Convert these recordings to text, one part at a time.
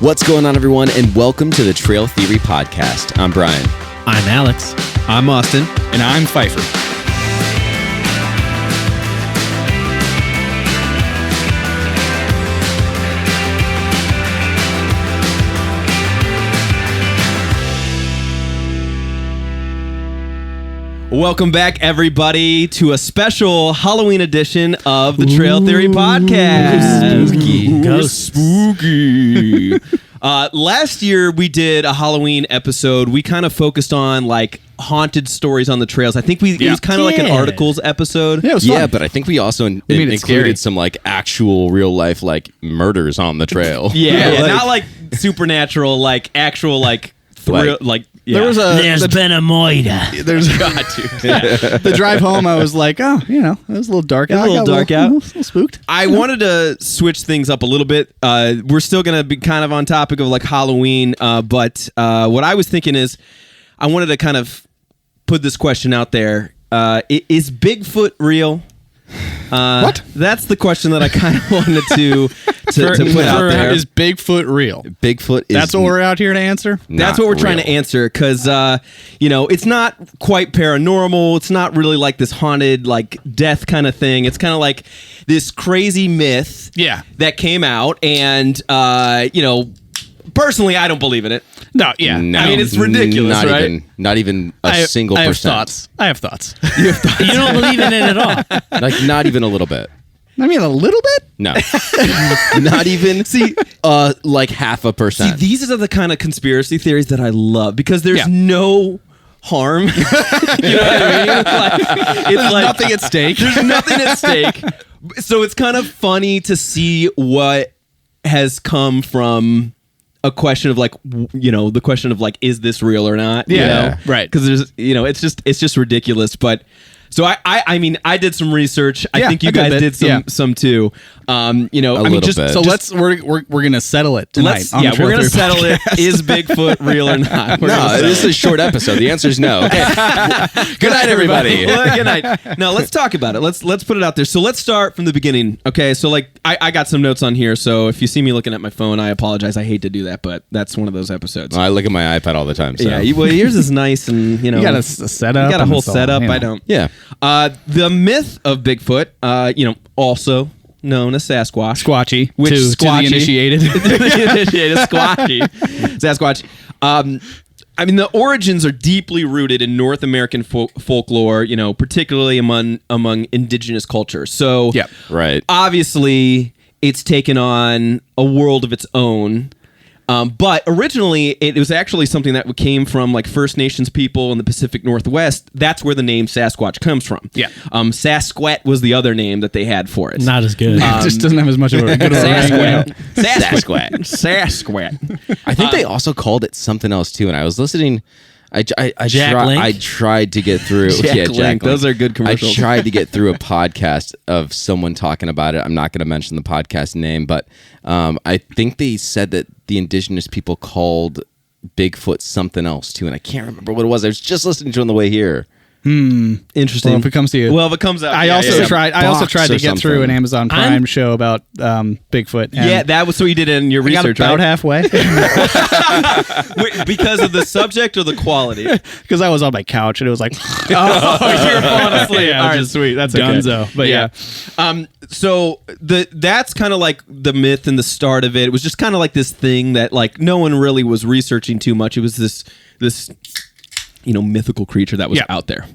What's going on, everyone, and welcome to the Trail Theory Podcast. I'm Brian. I'm Alex. I'm Austin. And I'm Pfeiffer. Welcome back, everybody, to a special Halloween edition of the Trail Theory Podcast. Spooky. Ghosts. Spooky. Last year, we did a Halloween episode. We kind of focused on, like, haunted stories on the trails. I think it was kind of like an articles episode. Yeah, it was fun. But I think we also included some, like, actual real-life, like, murders on the trail. Yeah, not, like, supernatural, like, actual, like, thrill, like... Yeah. There's been a murder. The drive home, I was like, oh, it was a little dark out. A little spooked. I wanted to switch things up a little bit. We're still going to be kind of on topic of like Halloween, but what I was thinking is I wanted to kind of put this question out there. Is Bigfoot real? What? That's the question that I kind of wanted to put out there. Is Bigfoot real? Bigfoot is... That's what we're out here to answer? That's what we're trying to answer, because, it's not quite paranormal. It's not really like this haunted, like, death kind of thing. It's kind of like this crazy myth that came out, and, personally, I don't believe in it. No, yeah. No, I mean, it's ridiculous, right? Not even a single percent. I have thoughts. You don't believe in it at all. Like, not even a little bit. I mean, a little bit? No. Not even, like 0.5%. See, these are the kind of conspiracy theories that I love, because there's no harm. You know what I mean? It's like nothing at stake. There's nothing at stake. So it's kind of funny to see what has come from a question of like, the question of like, is this real or not? Right. Because there's, it's just ridiculous. But so I mean, I did some research. I think you guys did some too. Bit. So we're gonna settle it tonight. We're gonna settle it. Is Bigfoot real or not? This is a short episode. The answer is no. Okay. Good night, everybody. Well, good night. Now let's talk about it. Let's put it out there. So let's start from the beginning. Okay. So like I got some notes on here. So if you see me looking at my phone, I apologize. I hate to do that, but that's one of those episodes. I look at my iPad all the time. So. Yeah. Yours is nice, and you got a setup. You got a whole setup. I don't. Yeah. The myth of Bigfoot, also known as Sasquatch. Squatchy. Which to the initiated. Squatchy. Sasquatch. I mean, the origins are deeply rooted in North American folklore, particularly among indigenous cultures. So, right. Obviously, it's taken on a world of its own. But originally, it was actually something that came from like First Nations people in the Pacific Northwest. That's where the name Sasquatch comes from. Yeah. Sasquatch was the other name that they had for it. Not as good. It just doesn't have as much of a good Sasquatch. I think they also called it something else too. And I was listening. I tried to get through. Jack Link. Those are good commercials. I tried to get through a podcast of someone talking about it. I'm not going to mention the podcast name, but I think they said that the indigenous people called Bigfoot something else too, and I can't remember what it was. I was just listening to it on the way here. Interesting. Well, if it comes to you. Well, if it comes out. I also tried to get through an Amazon Prime show about Bigfoot. Yeah, that was what you did in your research, about halfway. Because of the subject or the quality? Because I was on my couch and it was like, you were falling asleep. Yeah, all right, sweet. That's Dunzo. Okay. But yeah. So that's kind of like the myth and the start of it. It was just kind of like this thing that like no one really was researching too much. It was this mythical creature that was out there,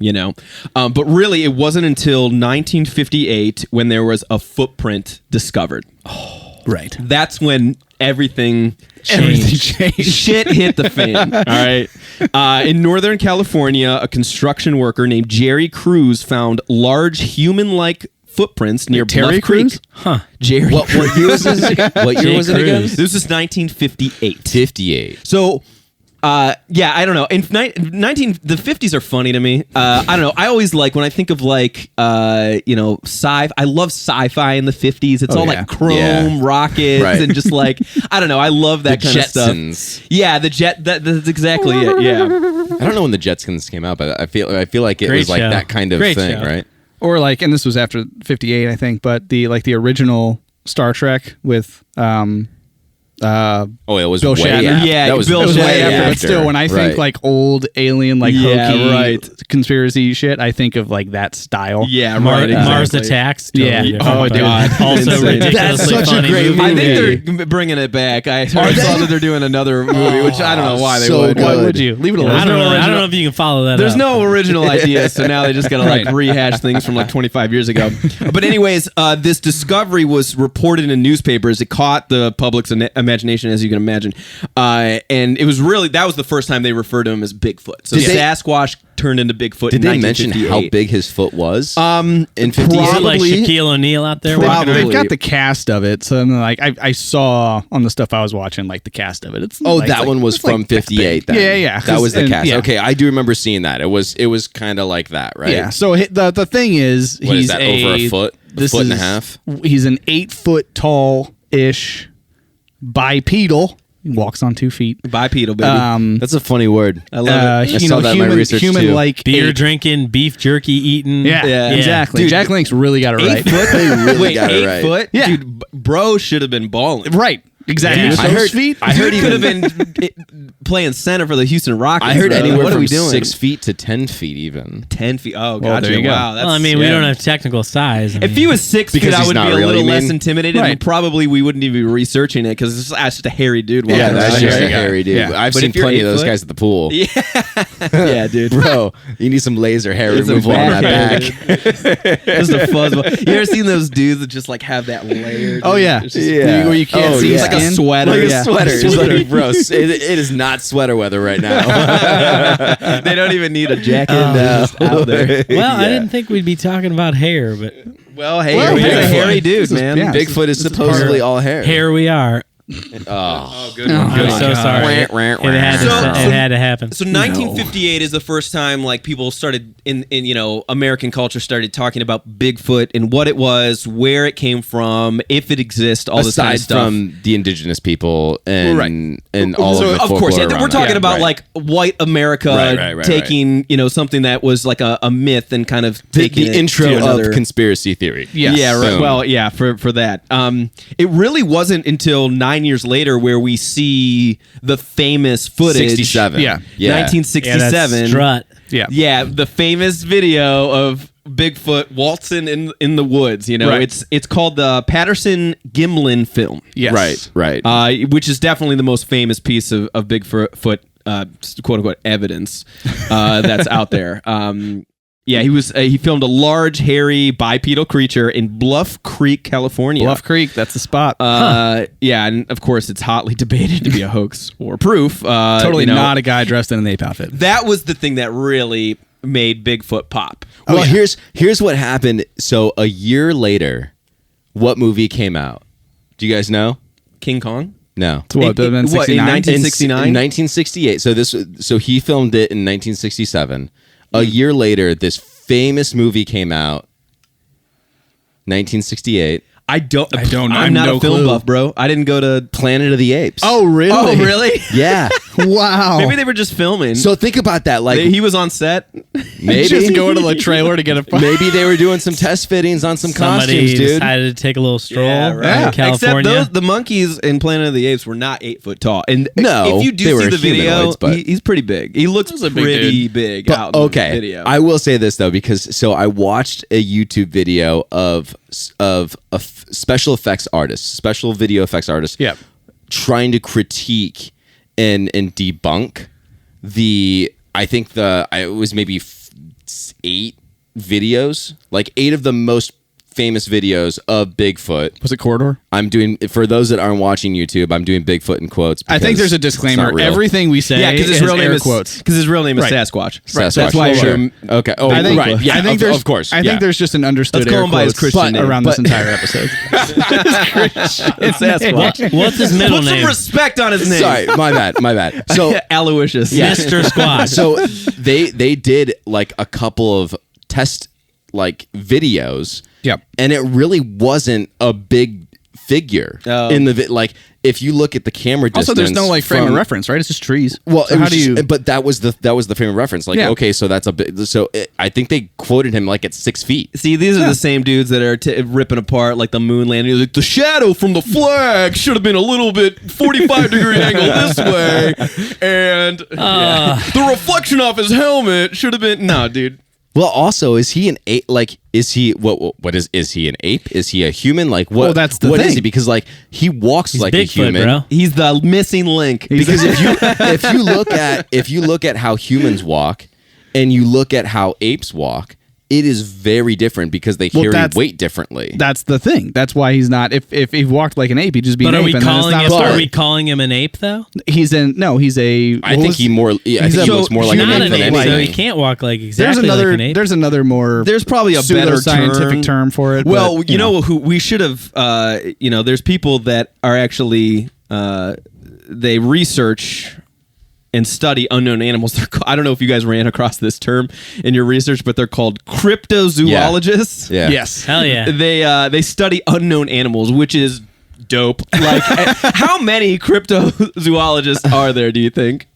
But really, it wasn't until 1958 when there was a footprint discovered. Oh, right. That's when everything changed. Shit hit the fan. All right. In Northern California, a construction worker named Jerry Cruz found large human-like footprints near Terry Bluff Creek. Cruz? Huh. Jerry. What year was this? What year was it again? This was 1958. 58. So. I don't know. In the 50s are funny to me. I don't know. I always like when I think of like, sci. I love sci-fi in the 50s. It's all like chrome rockets and just like I don't know. I love that kind of stuff. Yeah, the jet. That's exactly it. Yeah. I don't know when the Jetsons came out, but I feel like it was like that kind of thing, right? Or like, and this was after 58, I think. But the original Star Trek with Oh, it was Bill way Shatner. after. Yeah, that was Bill It was way Shatner. after, but still, when I think Right. like old alien, like Yeah, hokey right. conspiracy shit, I think of like that style. Yeah, Mars exactly. Attacks. Yeah. Totally Oh, different, dude. but also Insane. ridiculously That's such a funny great movie. I movie. think they're bringing it back. I saw that they're doing another movie, which I don't know why they so would. good. Why would you leave it alone? I don't know. I original- don't know if you can follow that. There's up. no original idea, so now they just gotta like Right. rehash things from like 25 years ago. But anyways, this discovery was reported in newspapers. It caught the public's imagination, as you can imagine, and it was really that was the first time they referred to him as Bigfoot. So Did they- Sasquatch turned into Bigfoot. Did in they mention how 1958. big his foot was? Um, in Is it 58? like Probably- Shaquille O'Neal out there? Probably. walking around? They've got the cast of it, so I'm like I saw on the stuff I was watching, like the cast of it. It's Oh, like, that one was it's like from that big. 58. Then. Yeah. That was the And- cast. yeah. Okay, I do remember seeing that. It was kind of like that, right? Yeah. So the thing is, What is he's that, over a foot? A This foot and a is- half? He's an 8 foot tall ish bipedal. He walks on 2 feet. bipedal, baby. That's a funny word. I love it. I saw that in my research, too. human like Beer drinking, beef jerky eating. Yeah, Yeah. exactly. Dude, Jack Link's really got it 8 right. foot. really Wait, got it 8 right. foot. Yeah. Dude, bro should have been balling. Right. Exactly. Yeah. With I those heard- feet. I heard Dude could have even- been playing center for the Houston Rockets. I heard bro. anywhere what are from we doing? 6 feet to 10 feet even. 10 feet. Oh, Well, gotcha. there you go. Wow. That's, Well, I mean, we yeah. don't have technical size. If he was 6 feet, Because I he's would be not a really, little you less mean? intimidated, Right. and probably we wouldn't even be researching it because it's just a hairy dude. walking Yeah, that's around. just Yeah. a hairy dude. Yeah. I've But seen if you're plenty of 8 those foot- guys at the pool. Yeah, dude. Bro, you need some laser hair It's a removal on that back back. Just a fuzzball. You ever seen those dudes that just like have that layer? Oh, dude? yeah. It's just- Yeah. Where you can't Oh, see yeah. It's like a skin. sweater. Like Yeah. a sweater. It's like, bro, it is not sweater weather right now. They don't even need a jacket. No. They're just out there. well, I Yeah. didn't think we'd be talking about hair, but Well, hey, Well, he's a Bigfoot. hairy dude, This is- man. yeah. Bigfoot is supposedly all hair. here we are. Oh, Good Oh, one. I'm Good so one. sorry. Wah, wah, It had to, So- it had to happen. So 1958 is the first time like people started in American culture started talking about Bigfoot and what it was, where it came from, if it exists, all this kind aside of stuff. from the indigenous people and Right. and all So, of the of course, folklore we're around talking that. about Right. like white America Right, taking something that was like a myth and kind of the taking it intro to another. of conspiracy theory. Yes. Yeah, right. Boom. Well, yeah, for that. It really wasn't until 9 years later where we see the famous footage. 67. Yeah. 1967. Yeah, that's strut. Yeah. Yeah, the famous video of Bigfoot waltzing in the woods. Right. It's called the Patterson-Gimlin film. Yes. Right. Which is definitely the most famous piece of Bigfoot quote unquote evidence that's out there. Yeah, he filmed a large, hairy, bipedal creature in Bluff Creek, California. Bluff Creek. That's the spot. Yeah, and of course, it's hotly debated to be a hoax or proof. Totally not a guy dressed in an ape outfit. That was the thing that really made Bigfoot pop. Well, here's what happened. So a year later, what movie came out? Do you guys know? King Kong? No. So what? In 1969? In 1968. So he filmed it in 1967. A year later, this famous movie came out. 1968. I don't know. I have I'm not no a film clue. buff, bro. I didn't go to. Planet of the Apes. Oh, really? Oh, really? yeah. Wow. Maybe they were just filming. So think about that. Like he was on set. maybe just go to the trailer to get a. maybe they were doing some test fittings on some Somebody costumes, dude. decided to take a little stroll Yeah, in California. Except the monkeys in Planet of the Apes were not 8 foot tall. And No, if you they do see were the video, humanoids, but- he's pretty big. He looks a big pretty big But, out in okay, the video. I will say this though, because so I watched a YouTube video of a special video effects artist, Yeah. trying to critique and debunk it was maybe 8 videos, like 8 of the most famous videos of Bigfoot. Was it Corridor? I'm doing, for those that aren't watching YouTube, I'm doing Bigfoot in quotes. I think because there's a it's not disclaimer. real. Everything we say yeah, because his has real name air is quotes. because his real name is Right. Sasquatch. Sasquatch. That's why Sure. we're Okay. Oh, I think, right. Yeah. I think of, there's, of course. I think there's just an understood Let's call air him by his quotes Christian name. around this entire episode. It's Sasquatch. What's his middle Put some name? respect on his name. Sorry, my bad. So Aloysius. Mr. Squatch. so they did like a couple of test like videos. Yep. And it really wasn't a big figure Oh. in the like if you look at the camera distance, Also, there's no like frame of reference, right? It's just trees. Well, so how do you? But that was the frame of reference. Like, okay, so that's a bit. So I think they quoted him like at 6 feet. See, these are the same dudes that are ripping apart like the moon landing. Like the shadow from the flag should have been a little bit 45-degree angle this way, and the reflection off his helmet should have been. No, dude. Well, also, is he an ape? Like, is he what is he an ape? Is he a human? Like, what? Well, that's the what thing. is he? Because like he walks like Bigfoot, a human. bro. He's the missing link. Because if you look at how humans walk, and you look at how apes walk, it is very different because they carry weight differently. That's the thing. That's why he's not. If he walked like an ape, he'd just be. But an are ape, we and then it's calling not him? a Are bird. we calling him an ape though? He's a. I think he more. Yeah, I think he looks more like an not ape an than ape, so anything. he can't walk like There's exactly another. like an ape. There's another more. There's probably a better scientific term for it. Well, but, you know who we should have. There's people that are actually they research and study unknown animals. I don't know if you guys ran across this term in your research, but they're called cryptozoologists. Yeah. Yes. Hell yeah. They study unknown animals, which is dope. Like, how many cryptozoologists are there? Do you think?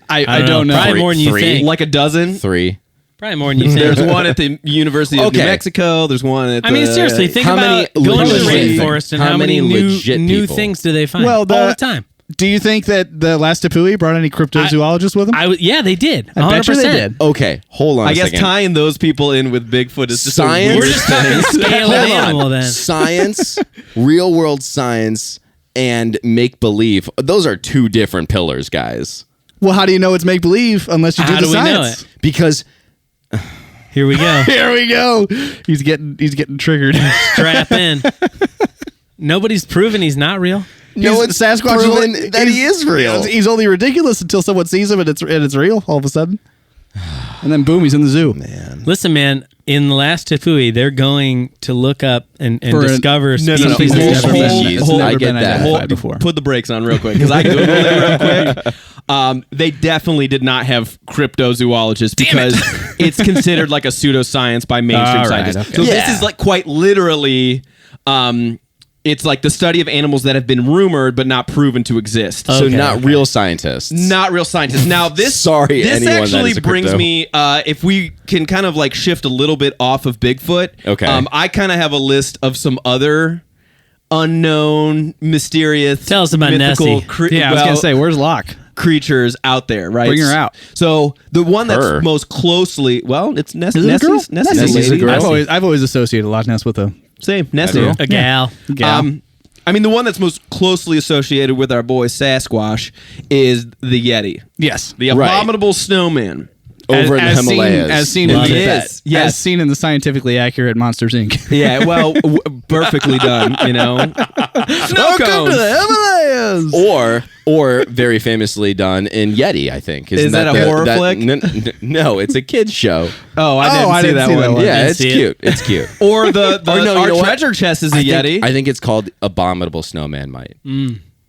I don't know. Probably more than you Three. think. Like a dozen. 3. Probably more than you think. There's one at the University of New Mexico. There's one at. I mean, seriously, think how about many going to the legit- rainforest and how how many many legit new people? things do they find Well, all the time. Do you think that the last Tapui brought any cryptozoologists with him? Yeah, they did. 100%. I bet you they did. Okay, hold on. I a guess second. tying those people in with Bigfoot is just Science. A We're weird just talking scale of Hold on. animal then. Science, real world science, and make believe. Those are 2 different pillars, guys. Well, how do you know it's make believe unless you do How the do we know science? it? Because Here we go. Here we go. He's getting triggered. Strap in. Nobody's proven he's not real. no one's Sasquatch is proven only- that he is real. He's only ridiculous until someone sees him and it's real all of a sudden. And then boom, he's in the zoo. Listen, man, in the last Tafui, they're going to look up and For discover No, species no, that's hold- never been hold- seen. It's hold- never I get been that. identified before. Put the brakes on real quick because I googled it real quick. They definitely did not have cryptozoologists because it's considered like a pseudoscience by mainstream All right, scientists. okay. So this Yeah. is like quite literally. It's like the study of animals that have been rumored but not proven to exist. So Okay, not okay. real scientists. Not real scientists. Now this Sorry, this anyone that actually is a brings crypto. me if we can kind of like shift a little bit off of Bigfoot. Okay. I kind of have a list of some other unknown, mysterious, Tell us about mythical Nessie. Yeah, I was gonna say, where's Locke? creatures out there, right? Bring her out. So the one that's Her. most closely, well, it's Is it a girl? Nessie's a Nessie's a lady. girl. I've always associated Loch Ness with a Same, Nessie. girl. A gal. gal. I mean, the one that's most closely associated with our boy Sasquatch is the Yeti, yes. the Right. abominable snowman. Over in the As seen- Himalayas. as seen Love in it. the, Yes, yes. as seen in the scientifically accurate Monsters Inc. Yeah, well, perfectly done, you know. Snow cones. Himalayas. or very famously done in Yeti, I think. Isn't Is that a horror flick? No, it's a kids show. Oh, I didn't see that one. Yeah, didn't it's see it. cute. It's cute. Or the Or no, you our know what? treasure chest is a Yeti. I think it's called Abominable Snowman Mite.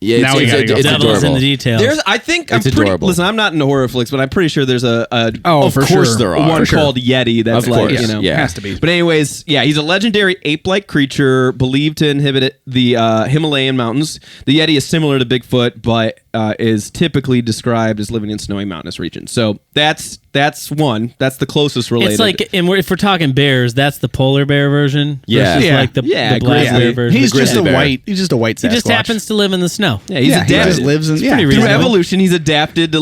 Yeah, Now we gotta go. it's Devil's in adorable. the details. I think I'm It's pretty. adorable. Listen, I'm not into horror flicks, but I'm pretty sure there's a Oh, Of for course sure. there are. one For sure. called Yeti. That's Of like course, you know. yeah. Has to be. But anyways, yeah, he's a legendary ape-like creature believed to inhabit the Himalayan mountains. The Yeti is similar to Bigfoot, but is typically described as living in snowy mountainous regions. So that's one. That's the closest related. It's like, and if we're talking bears, that's the polar bear version. Yeah. versus Yeah. like the Yeah, black grizzly. bear version. He's The just a grizzly bear. white. He's just a white Sasquatch. he just happens to live in the snow. yeah, he's Yeah, he adapted. just lives in. Yeah, pretty Through reasonable. evolution, he's adapted to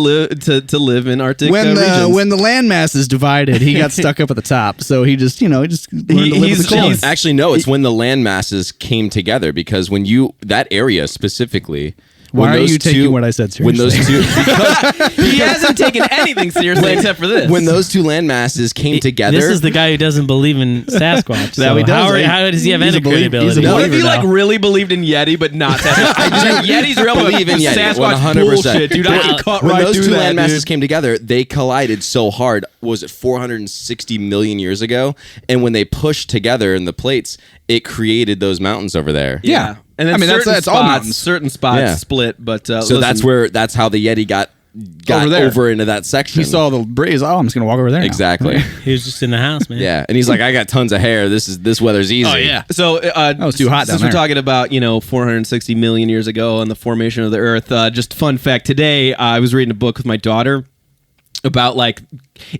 live in Arctic when regions. when the landmass is divided, he got stuck up at the top. So he just learned to live with he's- the cold. he's- Actually, no, it's when the land masses came together because when that area specifically. Why when are those you taking two- what I said When those seriously? two, because he hasn't taken anything seriously except for this. when those two land masses came together, This is the guy who doesn't believe in Sasquatch. That he does. How does he have He's any a belie- credibility? he's a What if believer he like now. really believed in Yeti but not Sasquatch? I just Yeti's real, but believe in Yeti, Sasquatch 100%. bullshit, dude. I When can cut when right those through two that, land masses dude. came together, they collided so hard. Was it 460 million years ago? And when they pushed together in the plates, it created those mountains over there. Yeah. And then I mean, certain that's all spots, mountains. certain spots Yeah. split, but So that's how the Yeti got got Over there. over into that section. He saw the breeze. Oh, I'm just gonna walk over there. now. Exactly. He was just in the house, man. Yeah, and he's like, I got tons of hair. This weather's easy. Oh yeah. So it's too hot down since we're there. talking about 460 million years ago and the formation of the Earth, just fun fact today, I was reading a book with my daughter about like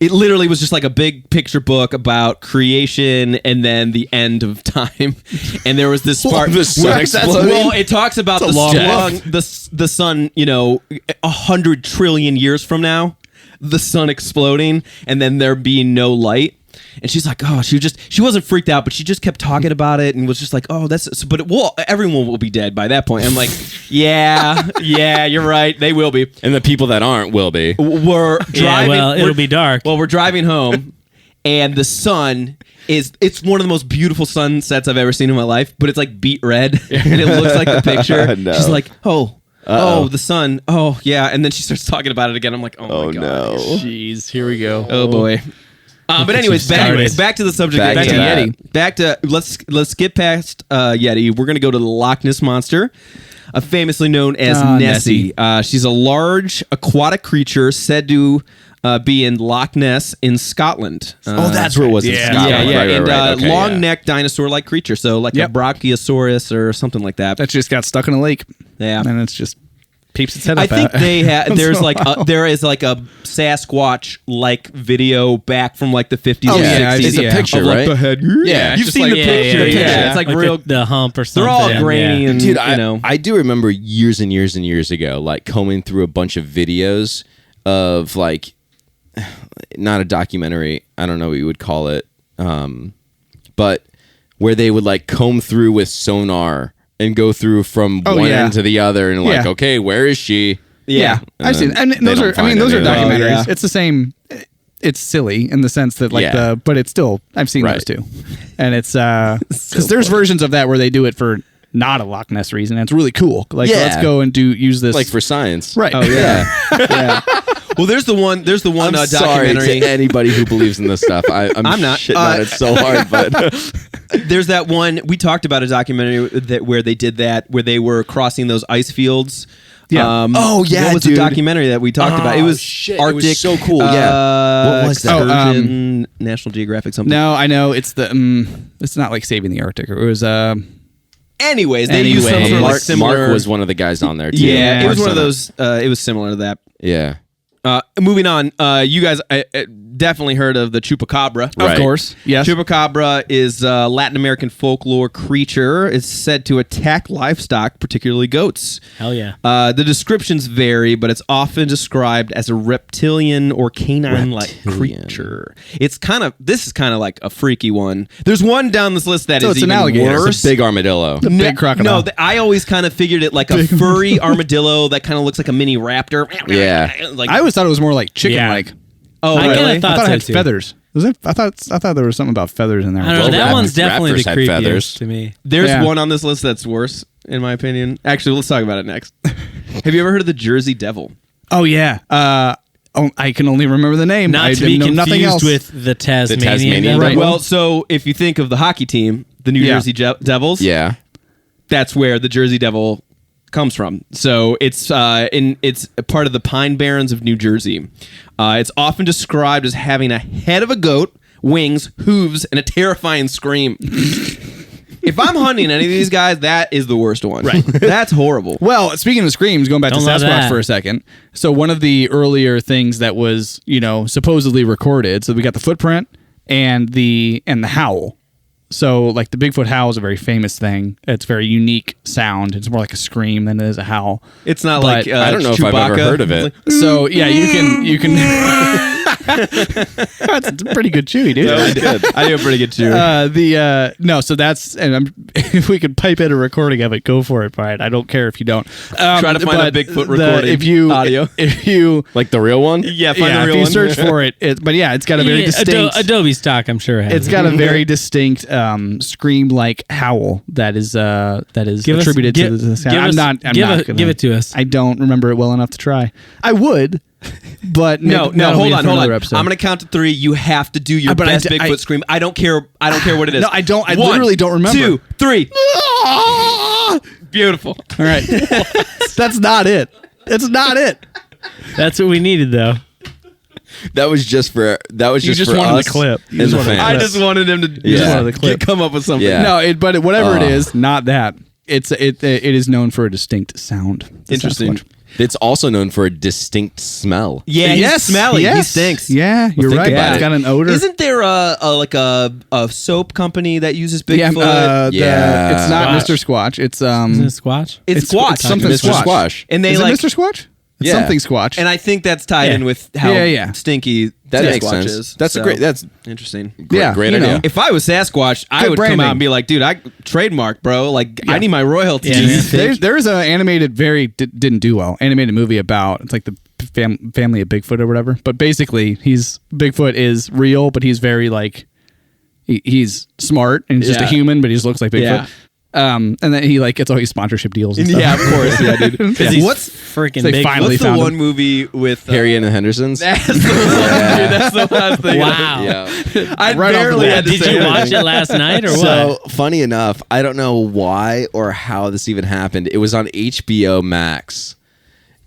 it literally was just like a big picture book about creation and then the end of time, and there was this part. The sun exploding? Well, it talks about It's a long the sun 100 trillion years from now, the sun exploding and then there being no light. And she's like, oh, she wasn't freaked out, but she just kept talking about it and was just like, oh, everyone will be dead by that point. I'm like, yeah, you're right. They will be. And the people that aren't will be. We're driving. It'll be dark. Well, we're driving home and the sun it's one of the most beautiful sunsets I've ever seen in my life, but it's like beet red and it looks like the picture. No. She's like, oh, the sun. Oh, yeah. And then she starts talking about it again. I'm like, oh my God. No. Jeez, here we go. Oh boy. But anyways, back to the subject. Back of to Yeti. Back to let's get past Yeti. We're gonna go to the Loch Ness monster, famously known as Nessie. She's a large aquatic creature said to be in Loch Ness in Scotland. That's where it was. in yeah. Scotland. Yeah. Right, And okay, long-necked dinosaur-like creature, so like a Brachiosaurus or something like that. That just got stuck in a lake. Yeah. And it's just peeps its head I up. think they have. There is So- like a Sasquatch like video back from like the 50s Oh, or yeah, 60s. It's a picture, of, like, right? the head. Yeah, You've just seen like- the picture. Yeah. It's like real real. the hump or something. They're all grainy and Dude, I I do remember years and years and years ago, like combing through a bunch of videos of like, not a documentary, I don't know what you would call it, but where they would like comb through with sonar and go through from one end to the other and like, okay, where is she? Yeah, I've seen, and they those don't are. I find mean, those are any of that. documentaries. Oh, yeah. It's the same. It's silly in the sense that like but it's still. I've seen those too, and it's because there's versions of that where they do it for not a Loch Ness reason. And it's really cool. Like let's go and use this Like for science. right. Oh yeah. Yeah. Well, there's the one. There's the one I'm sorry documentary. to anybody who believes in this stuff. I'm not. shitting on it so hard, but There's that one we talked about, a documentary where they did that, where they were crossing those ice fields. Yeah. Oh, yeah, what was dude. the documentary that we talked about? It was shit, it Arctic. was so cool, yeah. What was that? Excursion, National Geographic something. No, I know it's the. It's not like Saving the Arctic. It was. Anyways, they used some Anyways. sort of like Mark, similar. Mark was one of the guys on there too. yeah, it was Mark's one of on those. It was similar to that. Yeah. Moving on, you guys definitely heard of the chupacabra. Right. Of course. Yes. Chupacabra is a Latin American folklore creature. It's said to attack livestock, particularly goats. Hell yeah. The descriptions vary, but it's often described as a reptilian or canine-like creature. This is kind of like a freaky one. There's one down this list that So is it's an even alligator. worse. It's a big armadillo. big crocodile. No, I always kind of figured it like a furry armadillo that kind of looks like a mini raptor. Yeah. Like, I always thought it was more like chicken-like. oh, I really? kinda thought I thought it so had too. feathers. Was it? I thought there was something about feathers in there. I don't know. Well, That one's definitely the raptors had creepiest feathers. to me. There's Yeah. one on this list that's worse, in my opinion. Actually, let's talk about it next. Have you ever heard of the Jersey Devil? Oh yeah. I can only remember the name. Not I to be know nothing else. confused with the Tasmanian. Tasmanian devil. Right. Well, so if you think of the hockey team, the New Yeah. Jersey Devils, Yeah. that's where the Jersey Devil comes from. So it's it's a part of the Pine Barrens of New Jersey. It's often described as having a head of a goat, wings, hooves, and a terrifying scream. If I'm hunting any of these guys, that is the worst one. Right. That's horrible. Well, speaking of screams, going back Don't to love Sasquatch that. for a second. So one of the earlier things that was, supposedly recorded. So we got the footprint and the howl. So like the Bigfoot howl is a very famous thing. It's a very unique sound. It's more like a scream than it is a howl. It's not But like I don't know if I've ever Chewbacca. heard of it. So yeah, you can. That's a pretty good chewy, dude. I do a pretty good chew. No, so that's, and if we could pipe in a recording of it, go for it, Brian. I don't care if you don't. Try to find a but Bigfoot recording audio. If you Like the real one? yeah, find the if real you one. search for it, but yeah, it's got a very Yeah, distinct. Adobe stock, I'm sure. Has It's it. got a very distinct scream-like howl that is Give us- attributed give- to the sound. give I'm us- not. give it to us. I don't remember it well enough to try. I would, but No, that'll hold be on, for hold on. another episode. I'm gonna count to 3. You have to do your But best I Bigfoot scream. I don't care what it is. No, I don't. I 1, literally don't remember. 2, 3. Beautiful. All right, that's not it. It's not it. That's what we needed, though. That was just for just for wanted us the clip. You and just the wanted the fans. I just wanted him to Yeah. come up with something. Yeah. No, but whatever it is, not that. It is known for a distinct sound. The Interesting. Sasquatch. It's also known for a distinct smell. Yeah, he's smelly. He stinks. Yeah, you're think right. about It's it. got an odor. Isn't there a soap company that uses Bigfoot? Yeah. It's not Squatch. Mr. Squatch. It's Isn't it Squatch? It's Squatch. something Mr. Squatch. Squatch. And they Is like it Mr. Squatch? It's Yeah. something Squatch. and I think that's tied in with how Yeah. stinky That Sasquatch makes sense. is. That's So, a great. That's interesting. Yeah, great you idea. know. If I was Sasquatch, I Good would come branding. out and be like, dude, I trademark, bro. Like, I need my royalties. Yeah. There's an animated, didn't do well, animated movie about, it's like the family of Bigfoot or whatever. But basically, Bigfoot is real, but he's very like, he's smart and he's just a Yeah. human, but he just looks like Bigfoot. Yeah. And then he like gets all these sponsorship deals and stuff. Yeah, of course. Yeah, dude. He's What's freaking they big? finally What's the found one him. movie with Harry and the Hendersons. That's the one. Dude, that's the last thing. Wow. Yeah. I Right off the barely bat. had to Did say you watch anything. it last night or So what? funny enough, I don't know why or how this even happened. It was on HBO Max,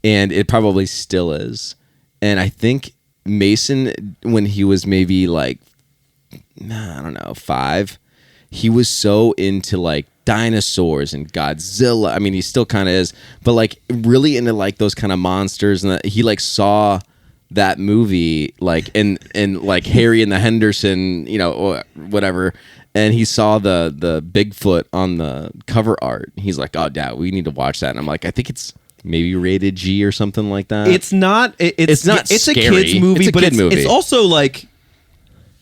and it probably still is. And I think Mason, when he was maybe like, I don't know, 5, he was so into like dinosaurs and Godzilla. I mean, he still kind of is, but like really into like those kind of monsters. And that he like saw that movie, like and like Harry and the Henderson, you know, or whatever. And he saw the Bigfoot on the cover art. He's like, "Oh, Dad, we need to watch that." And I'm like, "I think it's maybe rated G or something like that." It's not. It's not It's scary. a kids movie, It's a but kid movie. it's also like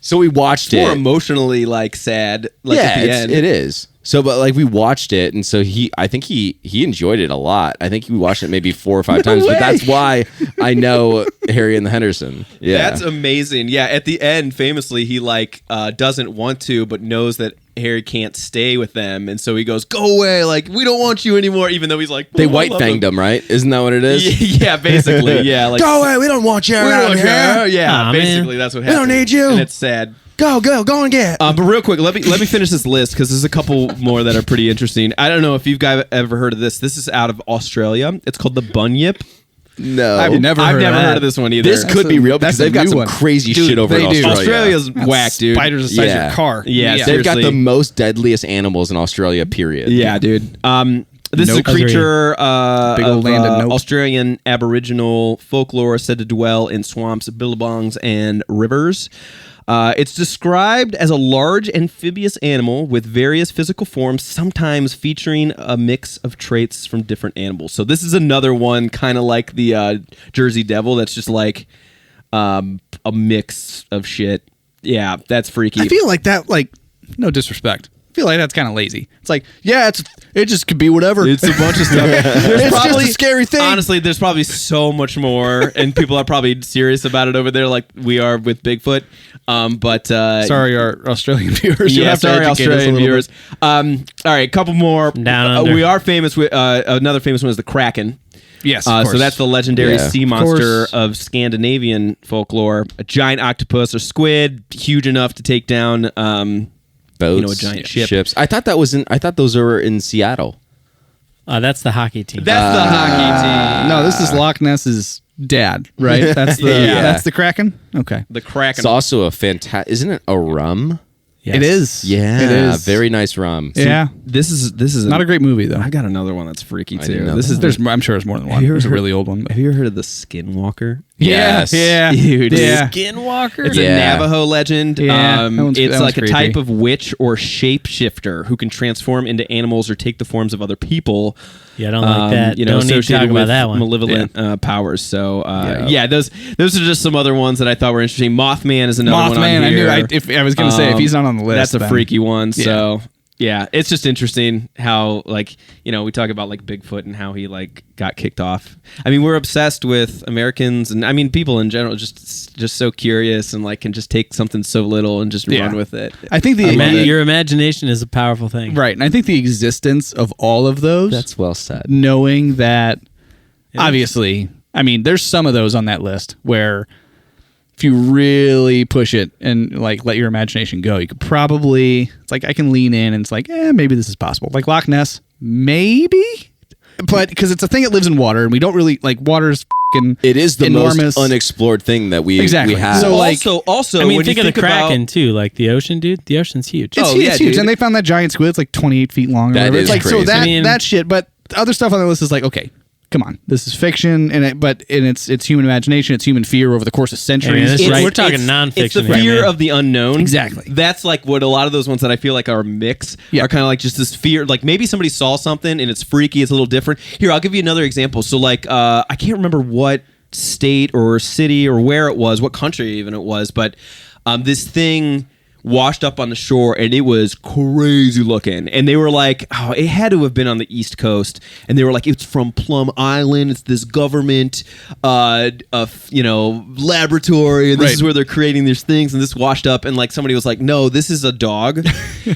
So we watched more it. emotionally like sad. Like Yeah, at the end. it is. So, but like we watched it, and so I think he enjoyed it a lot. I think we watched it maybe 4 or 5 times, way. but that's why I know Harry and the Henderson. Yeah, That's amazing. Yeah, at the end, famously, he like doesn't want to, but knows that Harry can't stay with them, and so he goes, "Go away! Like we don't want you anymore." Even though he's like, they "Oh, I white love fanged him, right? Isn't that what it is? Yeah, basically, yeah. Like Go away! We don't want you we around don't here. care. Yeah, Aw, man. basically that's what We don't happened. need you. and it's sad. Go and get. But real quick, let me finish this list because there's a couple more that are pretty interesting. I don't know if you guys ever heard of this. This is out of Australia. It's called the bunyip. No, I've never I've heard never of heard that. of this one either. This could be real because that's a they've got new some one. crazy Dude, shit over in they do. Australia. Australia's whack, dude. Spiders the size of Yeah. your car. Yeah, They've got seriously. the most deadliest animals in Australia. Period. Yeah, dude. This is a Nope. creature Big old of land of nope. Australian Aboriginal folklore said to dwell in swamps, billabongs, and rivers. It's described as a large amphibious animal with various physical forms, sometimes featuring a mix of traits from different animals. So this is another one, kind of like the Jersey Devil, that's just like a mix of shit. Yeah, that's freaky. I feel like that, like, no disrespect. I feel like that's kind of lazy. It's like, yeah, it just could be whatever. It's a bunch of stuff. There's It's just a scary thing. Honestly, there's probably so much more, and people are probably serious about it over there, like we are with Bigfoot. But Sorry, our Australian viewers. You'll yeah, have to sorry, educate us a Australian little viewers. bit. All right, a couple more. Down under. We are famous with another famous one is the Kraken. Yes, So of course. that's the legendary Yeah, sea of monster course. of Scandinavian folklore. A giant octopus or squid, huge enough to take down. Boats, a giant ship. ships. I thought those were in Seattle. That's the hockey team. That's the hockey team. No, this is Loch Ness's dad, right? That's the Yeah. that's the Kraken. Okay, The Kraken. It's also a fantastic. Isn't it a rum? Yes. it is. Yeah, it is very nice rum. Yeah, This is not a great movie though. I got another one that's freaky I didn't too. know This that. is There's, I'm sure there's more than one. you ever It's a heard- really old one. But. Have you ever heard of the Skinwalker? Yes. Yeah, Dude, yeah. Skinwalker. It's Yeah. a Navajo legend. Yeah, that one's It's like a creepy. type of witch or shapeshifter who can transform into animals or take the forms of other people. Yeah, I don't like that. You know, Don't need to associated talk about with that one. malevolent powers. So, Yeah. those are just some other ones that I thought were interesting. Mothman is another one on Mothman. I here. knew. If I was gonna say if he's not on the list, that's a then- freaky one. Yeah. So. Yeah, it's just interesting how, like, you know, we talk about like Bigfoot and how he like got kicked off. I mean, we're obsessed with Americans, and I mean people in general, just so curious and like can just take something so little and just Yeah. run with it. I think the Your imagination is a powerful thing. right, and I think the existence of all of those, That's well said. knowing that, obviously, I mean, there's some of those on that list where if you really push it and like let your imagination go, you could probably, it's like I can lean in and it's like, maybe this is possible. Like Loch Ness, maybe, but because it's a thing that lives in water and we don't really like water's It is the enormous, most unexplored thing that we Exactly. we have. So, like- also, I mean, when think you of the Kraken too, like the ocean, dude. The ocean's huge. It's huge, dude. and they found that giant squid. It's like 28 feet long. Or That whatever. is It's like crazy. so that I mean- that shit. But the other stuff on the list is like, okay, come on, this is fiction, and it's human imagination, it's human fear over the course of centuries. this is It's- we're talking it's- nonfiction It's the here, fear man. of the unknown. Exactly. That's like what a lot of those ones that I feel like are mix Yeah. are kind of like just this fear. Like maybe somebody saw something and it's freaky. It's a little different. Here, I'll give you another example. So like, I can't remember what state or city or where it was, what country even it was, but this thing washed up on the shore and it was crazy looking, and they were like, oh, it had to have been on the East Coast, and they were like, it's from Plum Island, it's this government laboratory, and this is where they're creating these things, and this washed up, and like somebody was like, no, this is a dog.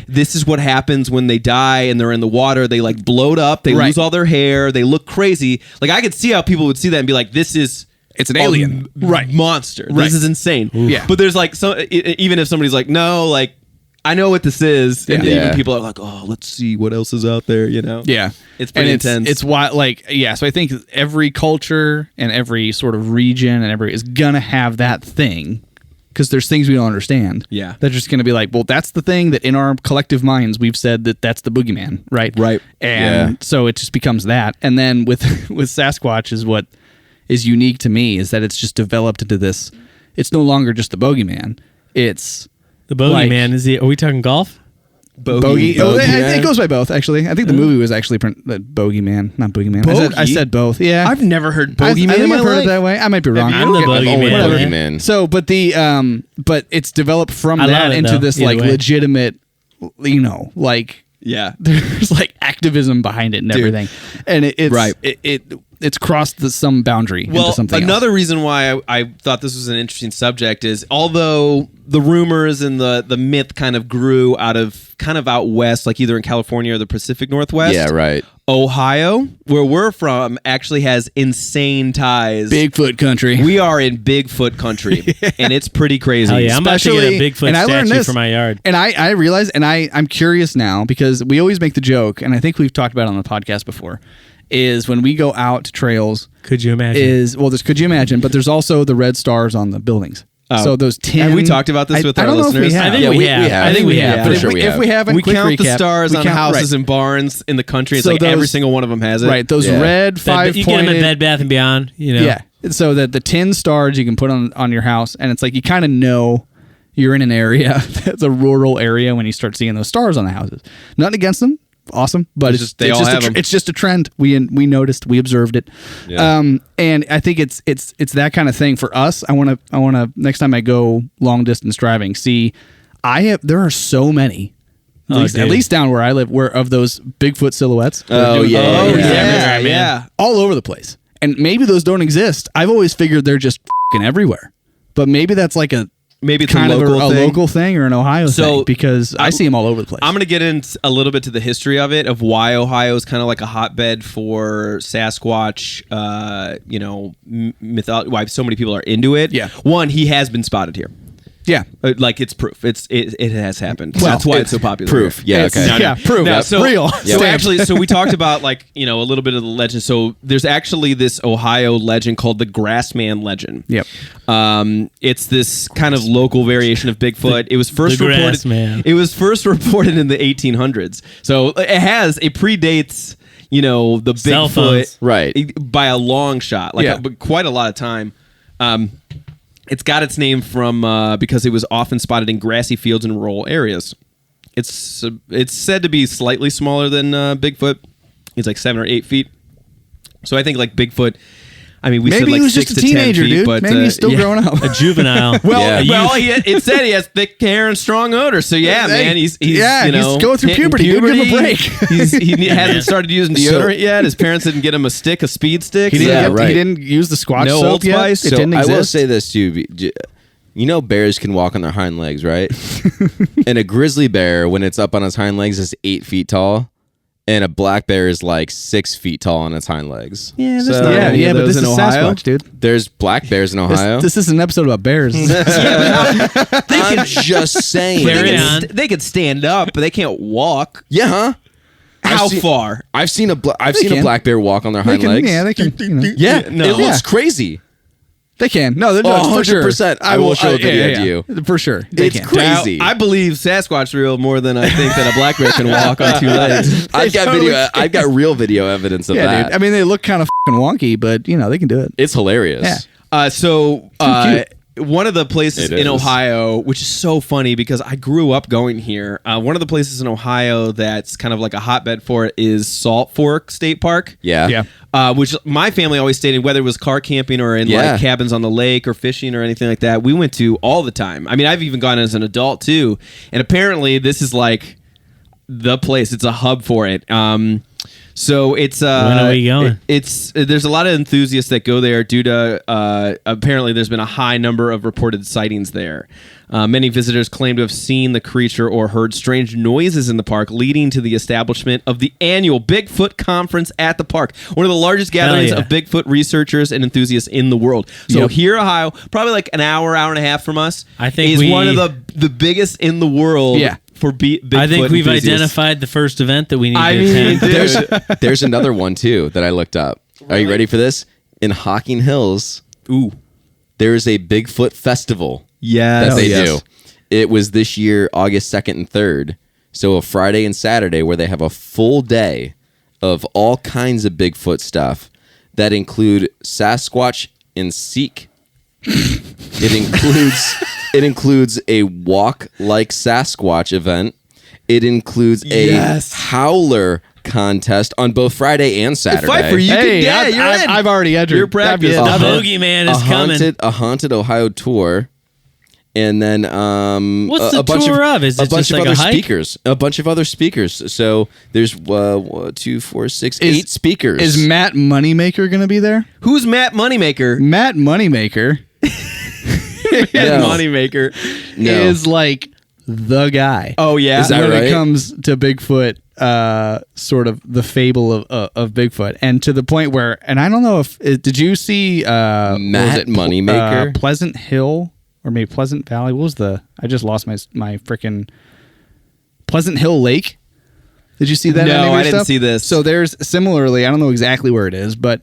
This is what happens when they die and they're in the water. They like bloat up, they lose all their hair, they look crazy. Like I could see how people would see that and be like, this is It's an alien. right monster. Right. This is insane. Yeah. But there's like even if somebody's like, no, like I know what this is, and Yeah. even people are like, oh, let's see what else is out there. You know? Yeah, It's pretty and intense. It's why, like, yeah. So I think every culture and every sort of region and every is gonna have that thing because there's things we don't understand. Yeah. they're just gonna be like, well, that's the thing that in our collective minds we've said that's the boogeyman, right? Right. And Yeah. so it just becomes that. And then with Sasquatch is what is unique to me is that it's just developed into this. It's no longer just the bogeyman. It's The bogeyman is he? Are we talking golf? Bogey. Oh, Bogeyman. it goes by both, actually. I think the movie was actually Bogeyman, not Boogeyman. I said both. Yeah, I've never heard I bogeyman think in my I've heard life. it that way. I might be wrong. I'm the bogeyman. Whatever. Bogeyman. So, but but it's developed from I that love it, into though, this either like way. legitimate, like Yeah. there's like activism behind it and Dude. everything, and it's Right. it's crossed some boundary Well, into something another else. reason why I thought this was an interesting subject is although the rumors and the myth kind of grew out out west, like either in California or the Pacific Northwest. Yeah, right. Ohio, where we're from, actually has insane ties. Bigfoot country. We are in Bigfoot country, and it's pretty crazy. Oh yeah, I'm about to get a Especially- Bigfoot and I learned statue this- for my yard. And I realize, and I'm curious now because we always make the joke, and I think we've talked about it on the podcast before, is when we go out to trails, Could you imagine? there's could you imagine? But there's also the red stars on the buildings. Oh. So those 10. Have we talked about this with I our don't know if we listeners? have. I think Yeah, we we have. have. I think we Yeah, have. for But sure we if have. we haven't, We quick count the recap. stars We on count- houses right. and barns in the country. It's So like every those- single one of them has it. Right, those Yeah. red five You get them pointed. at Bed Bath and Beyond. You know. Yeah. So that the 10 stars you can put on your house, and it's like you kind of know you're in an area that's a rural area when you start seeing those stars on the houses. Nothing against them, awesome, but It's just- they all have 'em. it's just a trend. We noticed, we observed it, Yeah. and I think it's that kind of thing for us. I want to next time I go long distance driving, there are so many. At least down where I live, where of those Bigfoot silhouettes. Oh, yeah. Oh, Yeah. yeah, Everywhere, man. yeah. all over the place. And maybe those don't exist. I've always figured they're just fucking everywhere. But maybe that's like Maybe it's kind a of local a thing. local thing or an Ohio So, thing because I see them all over the place. I'm going to get into a little bit to the history of it, of why Ohio is kind of like a hotbed for Sasquatch, why so many people are into it. Yeah. One, he has been spotted here. yeah. Like it's proof. It has happened. Well, That's why it's so popular. Proof. here. Yeah, It's- okay. yeah, proof. No, That's so, real. So Stamped. actually, so we talked about a little bit of the legend. So there's actually this Ohio legend called the Grassman legend. Yep. It's this kind of local variation of Bigfoot. It was first the reported. Grassman. It was first reported in the 1800s. So it predates the Cell Bigfoot phones. Right. by a long shot, but quite a lot of time. It's got its name from because it was often spotted in grassy fields in rural areas. It's said to be slightly smaller than Bigfoot. He's like 7 or 8 feet. So I think like Bigfoot. I mean, we said Maybe like he was 6 just a to 10 teenager, feet, dude. but Maybe he's still yeah. growing up. A juvenile. Yeah. It said he has thick hair and strong odor. So yeah, Hey, man, he's yeah, you he's know, going through hitting puberty, dude. Give him a break. He hasn't started using deodorant yet. His parents didn't get him a speed stick. He didn't, Yeah, right. he didn't use the Squatch No soap Old yet. Spice? It So didn't I exist. will say this too. Bears can walk on their hind legs, right? And a grizzly bear, when it's up on its hind legs, is 8 feet tall. And a black bear is like 6 feet tall on its hind legs. Yeah, there's So- not yeah, any yeah, of but those this in is Ohio. Sasquatch, dude. There's black bears in Ohio. This is an episode about bears. I'm just saying. Carry on. They could stand up, but they can't walk. Yeah, huh? How far? I've seen a can. black bear walk on their hind legs. Yeah, they can. Yeah, No. it looks crazy. They can. No, they're Oh, for sure. 100%. I will show a video to you. For sure. They It's can. crazy. I believe Sasquatch real more than I think that a black bear can walk on 2 legs. I've got real video evidence of Yeah, that. dude. I mean, they look kind of wonky, but they can do it. It's hilarious. Yeah. So cute. one of the places It in is. Ohio, which is so funny because I grew up going here. One of the places in Ohio that's kind of like a hotbed for it is Salt Fork State Park. Yeah. Which my family always stayed in, whether it was car camping or in Yeah. like cabins on the lake or fishing or anything like that. We went to all the time. I mean, I've even gone as an adult too. And apparently this is like the place. It's a hub for it. So it's When are we going? There's a lot of enthusiasts that go there due to apparently there's been a high number of reported sightings there. Many visitors claim to have seen the creature or heard strange noises in the park, leading to the establishment of the annual Bigfoot Conference at the park, one of the largest gatherings yeah. of Bigfoot researchers and enthusiasts in the world. So Yep. here, Ohio, probably like an hour and a half from us, I think is we- one of the biggest in the world. Yeah. For Bigfoot I think we've enthusiasts. identified the first event that we need I to mean, attend. There's another one too that I looked up. Are you ready for this? In Hocking Hills, Ooh, there is a Bigfoot festival yes. that they yes. do. It was this year, August 2nd and 3rd. So a Friday and Saturday where they have a full day of all kinds of Bigfoot stuff that include Sasquatch and Seek. It includes a walk like Sasquatch event. It includes a Yes. howler contest on both Friday and Saturday. Fight for you. Hey, could, you're in. I've already entered. You're practiced. That'd The be it. Bogeyman is coming. A haunted Ohio tour, and then What's the a bunch tour of? Is a it bunch just of like other a hike? speakers. A bunch of other speakers. So there's 1, 2, 4, 6, 8 speakers. Is Matt Moneymaker going to be there? Who's Matt Moneymaker? Matt Moneymaker No. Moneymaker. No. is like the guy. Oh yeah. Is that when right? it comes to Bigfoot, sort of the fable of Bigfoot, and to the point where, and I don't know if did you see Matt Moneymaker? Pleasant Hill or maybe Pleasant Valley? What was the? I just lost my freaking Pleasant Hill Lake. Did you see that? No, any of your I didn't stuff? see this. So there's similarly, I don't know exactly where it is, but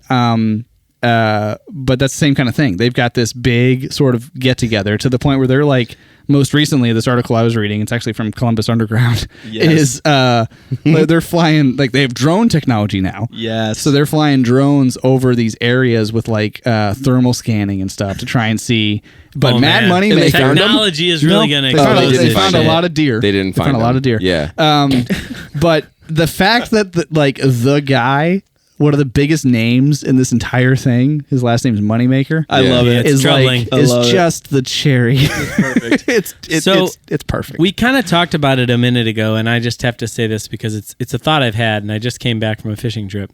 that's the same kind of thing. They've got this big sort of get together to the point where they're like, most recently, this article I was reading, it's actually from Columbus Underground, Yes. is they're flying, like they have drone technology now. Yes. So they're flying drones over these areas with like thermal scanning and stuff to try and see. But Oh, Matt man. Moneymaker, they found them? Technology is really going to they found, they they didn't found find a it. lot of deer. They didn't find found a lot them. of deer. Yeah. But the fact that the guy, one of the biggest names in this entire thing, his last name is Moneymaker. I Yeah. love Yeah, it. it's is troubling. like I is love it. just the cherry. Perfect. it's perfect. We kind of talked about it a minute ago, and I just have to say this because it's a thought I've had, and I just came back from a fishing trip.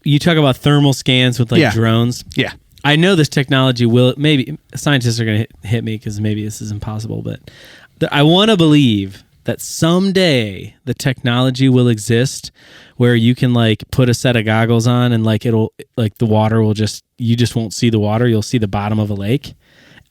You talk about thermal scans with like Yeah. drones. Yeah. I know this technology will, maybe scientists are going to hit me because maybe this is impossible, but I want to believe that someday the technology will exist where you can like put a set of goggles on and like it'll like the water will you just won't see the water, you'll see the bottom of a lake.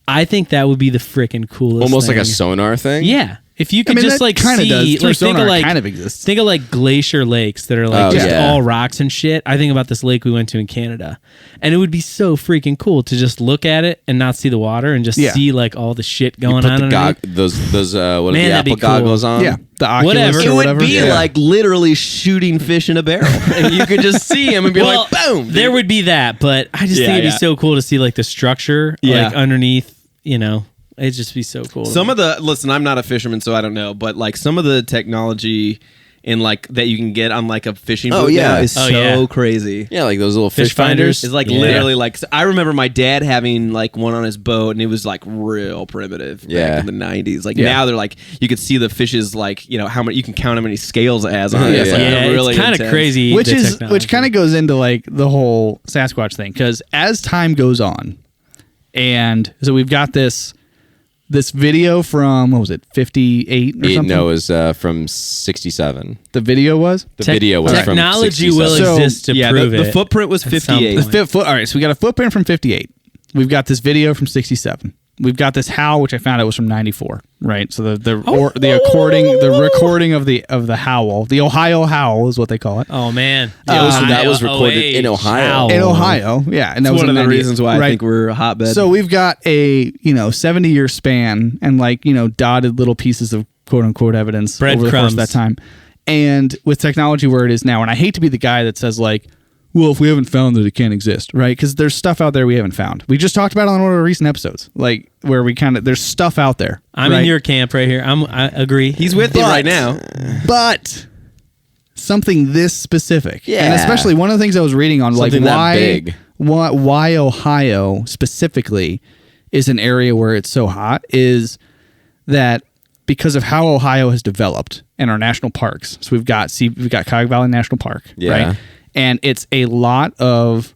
I think that would be the freaking coolest Almost thing. like a sonar thing. Yeah. If you could mean, just that like kinda see, does. Through like think sonar, of it like kind of exists. Think of like glacier lakes that are like Oh, just yeah. all rocks and shit. I think about this lake we went to in Canada, and it would be so freaking cool to just look at it and not see the water and just Yeah. see like all the shit You going put on. the underneath. those what are Man, the that'd be Apple cool. goggles on? Yeah, the Oculus Whatever. or It would whatever. be Yeah. like literally shooting fish in a barrel, and you could just see him and be Well, like, "Boom!" there would be that, but I just Yeah, think it'd yeah. be so cool to see like the structure Yeah. like underneath. You know, it'd just be so cool. Some of the listen, I'm not a fisherman, so I don't know, but like some of the technology in like that you can get on like a fishing boat yeah. now is Oh, so yeah. crazy. Yeah, like those little fish, Fish finders? finders. It's like Yeah. literally like I remember my dad having like one on his boat, and it was like real primitive Yeah. back in the 90s. Like Yeah. now they're like you could see the fishes like how many you can count how many scales it has on it. Yeah, It's like yeah, really it's kind of intense. crazy. which the is technology. which kind of goes into like the whole Sasquatch thing, because as time goes on, and so we've got this video from, what was it, 58 or something? No, it was from 67. The video was The video was from technology 67. will So, exist to yeah, prove the it. footprint was at some 58. point. all right, so we got a footprint from 58. We've got this video from 67. we've got this howl, which I found out was from '94, right? So the recording of the howl, the Ohio howl is what they call it. Oh man, so that was recorded in Ohio. In Ohio, yeah, and that was one of the 90, reasons why right? I think we're a hotbed. So we've got a 70-year span and dotted little pieces of quote unquote evidence over the course of that time. And with technology where it is now, and I hate to be the guy that says like, well, if we haven't found it, it can't exist, right? Because there's stuff out there we haven't found. We just talked about it on one of our recent episodes, like where we there's stuff out there. I'm in your camp right here. I agree. He's with you right now. But something this specific, Yeah. and especially one of the things I was reading on, Something like that big. why Ohio specifically is an area where it's so hot, is that because of how Ohio has developed and our national parks. So we've got Cuyahoga Valley National Park, right? And it's a lot of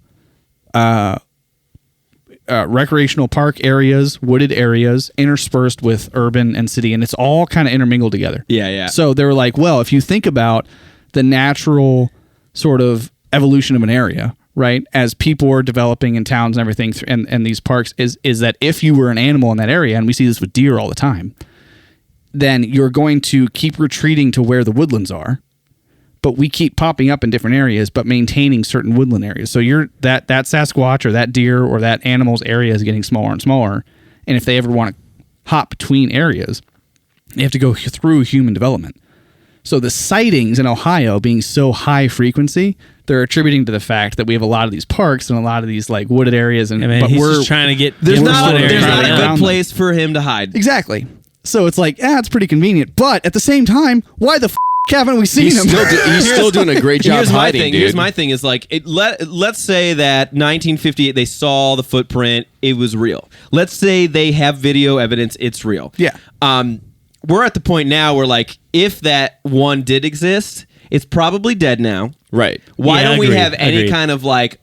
recreational park areas, wooded areas, interspersed with urban and city, and it's all kind of intermingled together. Yeah. So they were like, well, if you think about the natural sort of evolution of an area, right, as people are developing in towns and everything, and these parks, is that if you were an animal in that area, and we see this with deer all the time, then you're going to keep retreating to where the woodlands are. But we keep popping up in different areas, but maintaining certain woodland areas. So you're that Sasquatch or that deer or that animal's area is getting smaller and smaller. And if they ever want to hop between areas, they have to go through human development. So the sightings in Ohio being so high frequency, they're attributing to the fact that we have a lot of these parks and a lot of these like wooded areas. And but he's just trying to get. There's not not a around good place for him to hide. Exactly. So it's like, it's pretty convenient. But at the same time, why the haven't we seen him? He's still doing a great job Here's my hiding, thing. dude. Here's my thing is like, let's say that 1958, they saw the footprint. It was real. Let's say they have video evidence. It's real. Yeah. We're at the point now where like, if that one did exist, it's probably dead now. Right. Why Yeah, don't we agreed, have any agreed. kind of like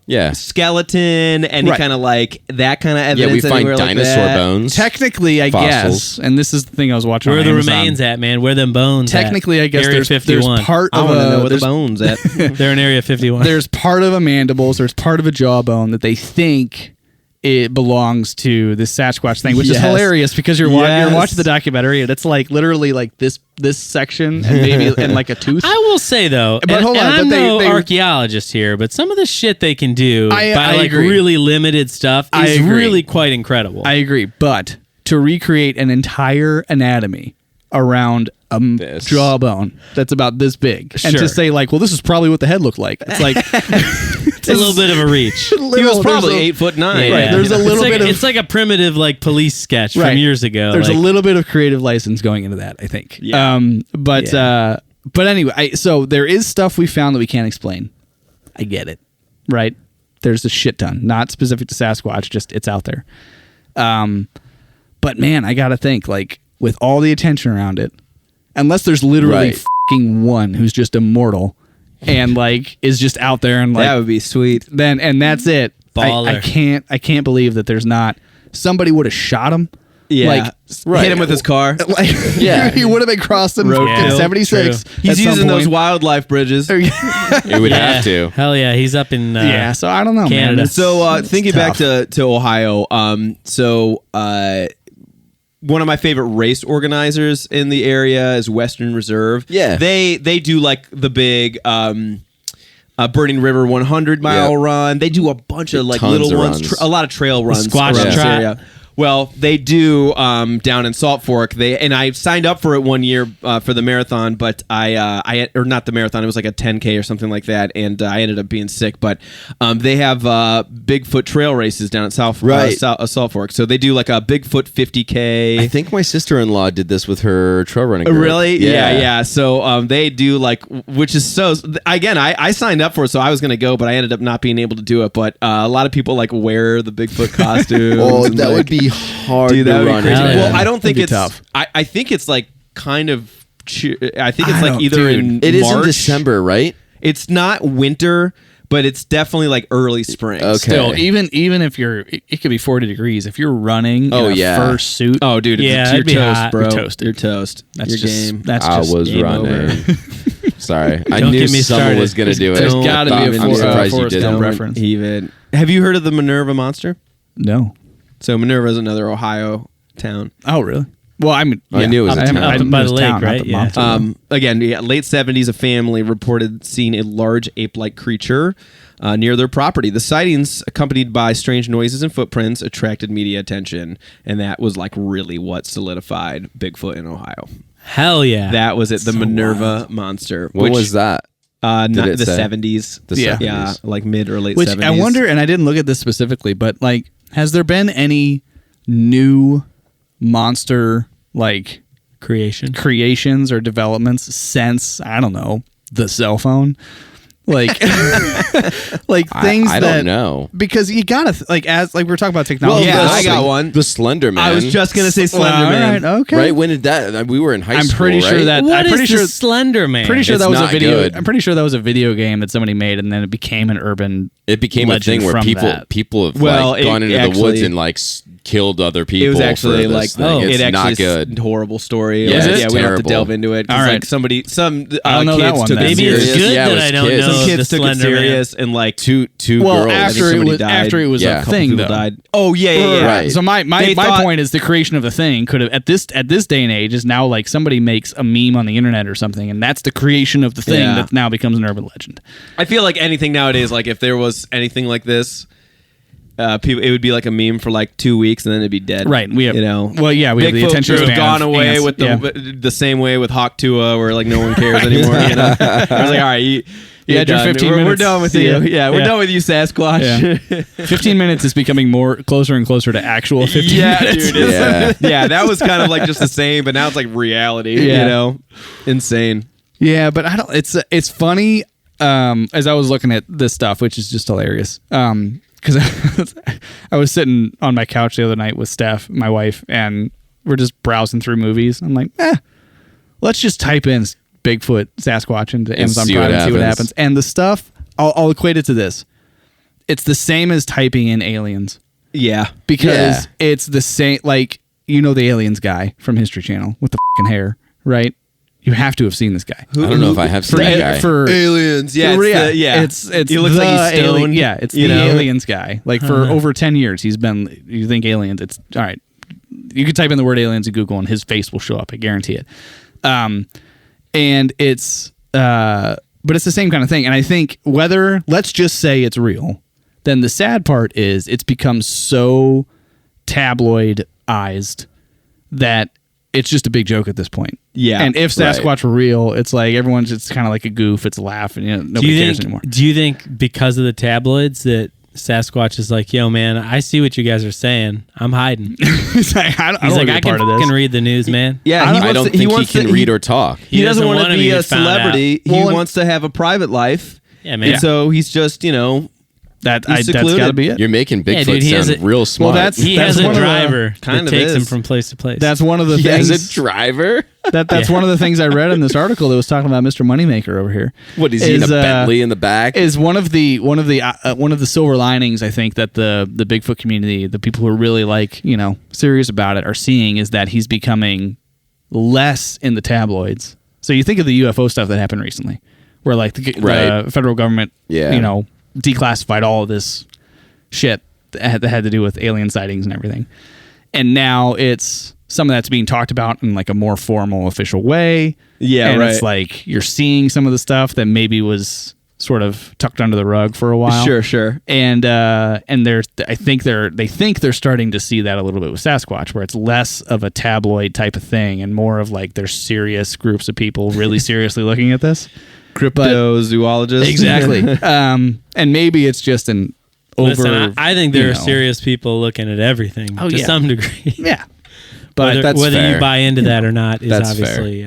skeleton, any Right. kind of like that kind of Yeah, evidence? we find anywhere like dinosaur that? bones. Technically, I Fossils. guess, and this is the thing I was watching Where are on the Amazon. remains at, man? Where them bones? Technically, at? I guess Area there's 51. part I of want to know where the there's, bones at. They're in Area 51. there's part of a mandibles, there's part of a jawbone that they think it belongs to this Sasquatch thing, which is Yes. hilarious because you're Yes. watching the documentary and it's like literally like this section and maybe and like a tooth. I will say though, But hold on, I'm but no they- archaeologist here, but some of the shit they can do I by like agree. really limited stuff I is agree. really quite incredible. I agree, but to recreate an entire anatomy around a This. jawbone that's about this big, and Sure. to say like, well, this is probably what the head looked like. It's like it's a little bit of a reach. He was probably 8'9". Right, there's a little bit of- It's like a primitive like police sketch Right. from years ago. There's like, a little bit of creative license going into that, I think. Yeah. But anyway, so there is stuff we found that we can't explain. I get it, right? There's a shit ton, not specific to Sasquatch, just it's out there. But man, I gotta think, like, with all the attention around it, unless there's literally Right. fucking one who's just immortal and like is just out there and like That would be sweet. then and that's it. Baller. I can't believe that there's not somebody would have shot him. Yeah. Like, Hit him with his car. like Yeah. he would have been crossing Roadkill. in 76. True. He's at some using those point. wildlife bridges. It would yeah. have to. Hell yeah, he's up in Yeah, so I don't know, Canada. man. So thinking back tough. to Ohio, one of my favorite race organizers in the area is Western Reserve. Yeah. They do like the big Burning River 100-mile Yep. run. They do a bunch of like Tons little of ones, runs. a lot of trail runs Squatch around this Trot. area. Well, they do down in Salt Fork. I signed up for it one year for the marathon, but I or not the marathon. It was like a 10K or something like that, and I ended up being sick. But they have Bigfoot trail races down at Salt Fork. So they do like a Bigfoot 50K. I think my sister-in-law did this with her trail running group. Really? Yeah. So they do like, which is so. Again, I signed up for it, so I was going to go, but I ended up not being able to do it. But a lot of people like wear the Bigfoot costume. Oh, that would be hard Dude, that to would be run. crazy. Hell yeah. Well, I don't think That'd be it's tough. I think it's like kind of. I think it's I like don't- either dude, in It is March. in December, right? It's not winter, but it's definitely like early spring. Okay. Still, even if it could be 40 degrees. If you're running Oh, in a yeah. fur suit, Oh, dude, Yeah, you're it'd be toast, hot. bro. You're toasted. You're toast. that's Your just game. that's I just was game running. over. Sorry, I Don't knew get me someone started. was going to do it. There's Don't got to be I'm a surprised you Forrest didn't. Gump reference. Even. Have you heard of the Minerva monster? No. So Minerva is another Ohio town. Oh, really? Well, I mean, I knew it was a town. Up by the lake, right? Yeah. Again, late 70s, a family reported seeing a large ape-like creature near their property. The sightings, accompanied by strange noises and footprints, attracted media attention, and that was like really what solidified Bigfoot in Ohio. Hell yeah. That was it, the Minerva monster. What was that? Not it the say? 70s. The Yeah, 70s. like mid or late which 70s. I wonder, and I didn't look at this specifically, but like, has there been any new monster like creations or developments since, I don't know, the cell phone? Like, like things I that don't know. because you gotta as we were talking about technology. yeah, I got one. The Slender Man. I was just going to say Well, Slender all Man. right, okay. Right, when did that? We were in high I'm school. pretty sure right? that What I'm pretty is sure the Slender Man? Pretty sure It's that was a not video. good. I'm pretty sure that was a video game that somebody made, and then it became an urban. It became a legend thing where from people that. have Well, like gone it into the actually- woods and like killed other people. It was actually for this like thing. It's it actually not is good. a horrible story. Yeah, Like, it's we don't have to terrible. delve into it. 'Cause, All right. like some I don't know that kids one took then. it Maybe it's serious. good Yeah, it that was I don't kids. know Some kids the took it Slender Man. serious and like Two Well, girls. after it somebody was died. after it was Yeah. a thing, people though. died. Oh yeah. Right. So my They thought- point is the creation of the thing could have at this day and age is now like somebody makes a meme on the internet or something, and that's the creation of the thing Yeah. that now becomes an urban legend. I feel like anything nowadays, like if there was anything like this, people it would be like a meme for like 2 weeks and then it'd be dead. Right. We have, you know. Well, yeah, we have the Bigfoot attention would span have gone of away ants. with Yeah. the same way with Hawk Tua, where like no one cares anymore. You know? I was like, all right, you had your done. 15 We're minutes. done with See you. ya. Yeah, we're Yeah. done with you, Sasquatch. Yeah. 15 minutes is becoming closer and closer to actual 15 Yeah, minutes. dude. Yeah. Yeah, that was kind of like just the same, but now it's like reality. Yeah. You know, insane. Yeah, but I don't. It's funny. As I was looking at this stuff, which is just hilarious. Because I was sitting on my couch the other night with Steph, my wife, and we're just browsing through movies. I'm like, let's just type in Bigfoot, Sasquatch into Amazon see Prime what and see what happens. happens. And the stuff, I'll equate it to this. It's the same as typing in aliens Yeah. because it's the same. Like, you know, the aliens guy from History Channel with the fucking hair, right? You have to have seen this guy. I don't know if I have seen that guy. For Aliens. Yeah. it's He looks the like he's stoned. alien. Yeah, it's you the know? aliens guy. Like for over 10 years, he's been. You think aliens? It's all right. You could type in the word aliens in Google, and his face will show up. I guarantee it. And it's but it's the same kind of thing. And I think let's just say it's real, then the sad part is it's become so tabloidized that it's just a big joke at this point. Yeah, And if Sasquatch were real, it's like everyone's just kind of like a goof. It's a laugh, and nobody cares anymore. Do you think because of the tabloids that Sasquatch is like, yo, man, I see what you guys are saying. I'm hiding. He's like, I don't He's want like, to be I a part can of this. fucking read the news, man. Yeah. I don't think he can read or talk. He doesn't want to wanna be a found out. celebrity. Well, He wants to have a private life. Yeah, man. And so he's just, That's secluded. got to be it. You're making Bigfoot dude, he has sound a- real smart. that's- He that's has a one of the- driver kind that of takes him is. from place to place. That's one of the he things. has a driver. That's one of the things I read in this article that was talking about Mr. Moneymaker over here. What is he in a Bentley in the back? Is one of the silver linings I think that the Bigfoot community, the people who are really serious about it, are seeing is that he's becoming less in the tabloids. So you think of the UFO stuff that happened recently, where the federal government, declassified all of this shit that had to do with alien sightings and everything, and now it's some of that's being talked about in like a more formal, official way. Yeah, and right. it's like you're seeing some of the stuff that maybe was sort of tucked under the rug for a while. Sure. And they think they're starting to see that a little bit with Sasquatch, where it's less of a tabloid type of thing and more of like there's serious groups of people really seriously looking at this. Cryptozoologist. Exactly. And maybe it's just an over. Listen, I think there are serious people looking at everything to yeah. some degree. Yeah. But whether fair. you buy into that or not is That's obviously.